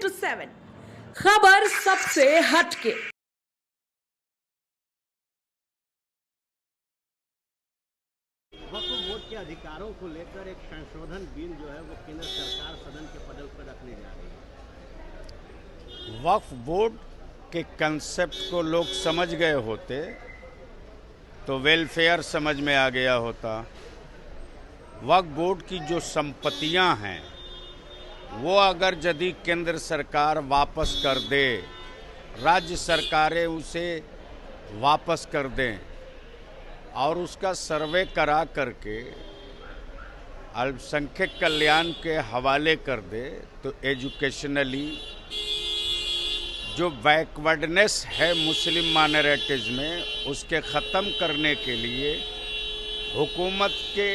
7 खबर सबसे हटके। वक्फ बोर्ड के अधिकारों को लेकर एक संशोधन बिल जो है वो केंद्र सरकार सदन के पटल पर रखने जा रही है। वक्फ बोर्ड के कंसेप्ट को लोग समझ गए होते तो वेलफेयर समझ में आ गया होता। वक्फ बोर्ड की जो संपत्तियां हैं वो अगर यदि केंद्र सरकार वापस कर दे, राज्य सरकारें उसे वापस कर दें और उसका सर्वे करा करके अल्पसंख्यक कल्याण के हवाले कर दे तो एजुकेशनली जो बैकवर्डनेस है मुस्लिम माइनॉरिटीज़ में उसके ख़त्म करने के लिए हुकूमत के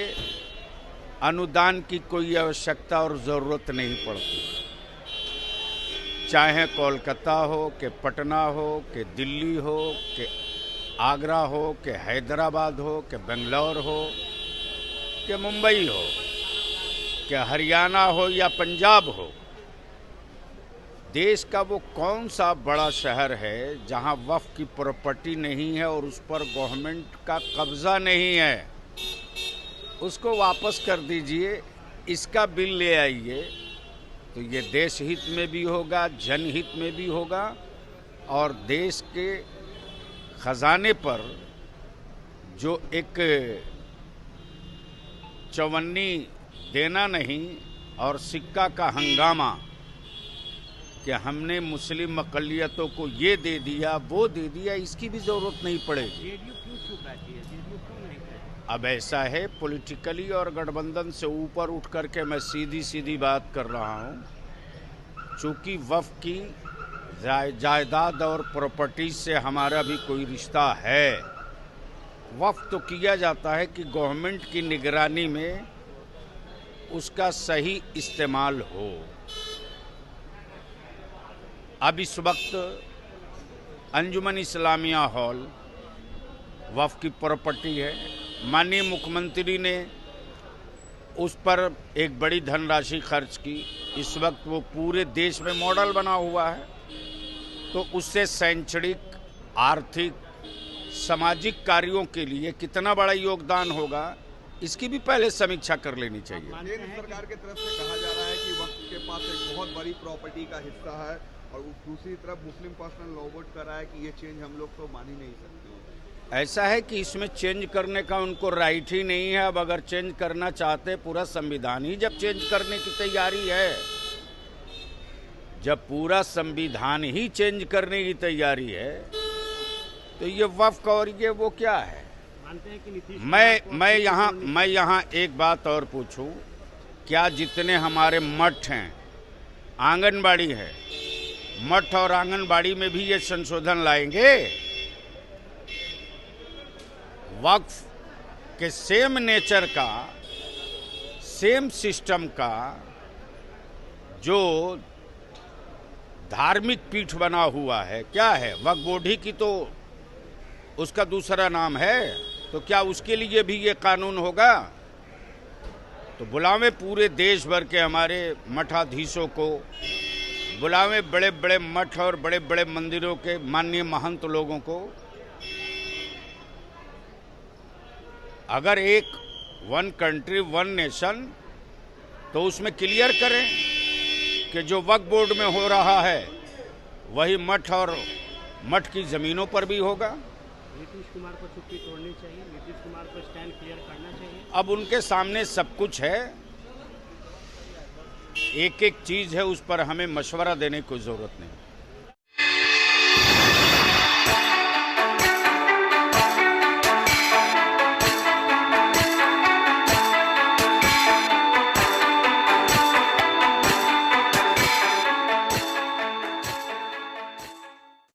अनुदान की कोई आवश्यकता और ज़रूरत नहीं पड़ती। चाहे कोलकाता हो कि पटना हो कि दिल्ली हो कि आगरा हो कि हैदराबाद हो कि बेंगलोर हो कि मुंबई हो कि हरियाणा हो या पंजाब हो, देश का वो कौन सा बड़ा शहर है जहां वक्फ की प्रॉपर्टी नहीं है और उस पर गवर्नमेंट का कब्जा नहीं है, उसको वापस कर दीजिए। इसका बिल ले आइए तो ये देश हित में भी होगा, जनहित में भी होगा और देश के खजाने पर जो एक चवन्नी देना नहीं और सिक्का का हंगामा कि हमने मुस्लिम अक़लियतों को ये दे दिया वो दे दिया, इसकी भी ज़रूरत नहीं पड़ेगी। जेडीयू क्यों चुप बैठी है? जेडीयू क्यों नहीं कहती? अब ऐसा है, पॉलिटिकली और गठबंधन से ऊपर उठ करके मैं सीधी बात कर रहा हूँ। चूँकि वक्फ की जायदाद और प्रॉपर्टी से हमारा भी कोई रिश्ता है। वक्फ तो किया जाता है कि गवर्नमेंट की निगरानी में उसका सही इस्तेमाल हो। अब इस वक्त अंजुमन इस्लामिया हॉल वक्फ की प्रॉपर्टी है। माननीय मुख्यमंत्री ने उस पर एक बड़ी धनराशि खर्च की। इस वक्त वो पूरे देश में मॉडल बना हुआ है, तो उससे शैक्षणिक, आर्थिक, सामाजिक कार्यों के लिए कितना बड़ा योगदान होगा, इसकी भी पहले समीक्षा कर लेनी चाहिए। केंद्र सरकार की तरफ से कहा जा रहा है कि वक्फ के पास एक बहुत बड़ी प्रॉपर्टी का हिस्सा है और दूसरी तरफ मुस्लिम पर्सनल लॉ बोर्ड कर रहा है कि ये चेंज हम लोग तो मान ही नहीं सकते। ऐसा है कि इसमें चेंज करने का उनको राइट ही नहीं है। अब अगर चेंज करना चाहते, पूरा संविधान ही जब चेंज करने की तैयारी है, जब पूरा संविधान ही चेंज करने की तैयारी है तो ये वक्फ और ये वो क्या है? मानते हैं कि नीतीश मैं यहाँ एक बात और पूछूं, क्या जितने हमारे मठ हैं, आंगनबाड़ी है, मठ और आंगनबाड़ी में भी ये संशोधन लाएंगे? वक्फ के सेम नेचर का, सेम सिस्टम का जो धार्मिक पीठ बना हुआ है, क्या है? वक्फ बोर्ड ही की तो उसका दूसरा नाम है, तो क्या उसके लिए भी ये कानून होगा? तो बुलावें पूरे देश भर के हमारे मठाधीशों को, बुलावें बड़े बड़े मठ और बड़े बड़े मंदिरों के माननीय महंत लोगों को। अगर एक वन कंट्री वन नेशन, तो उसमें क्लियर करें कि जो वक्फ बोर्ड में हो रहा है वही मठ और मठ की ज़मीनों पर भी होगा। नीतीश कुमार को चुप्पी तोड़नी चाहिए, नीतीश कुमार को स्टैंड क्लियर करना चाहिए। अब उनके सामने सब कुछ है, एक एक चीज़ है, उस पर हमें मशवरा देने की कोई ज़रूरत नहीं।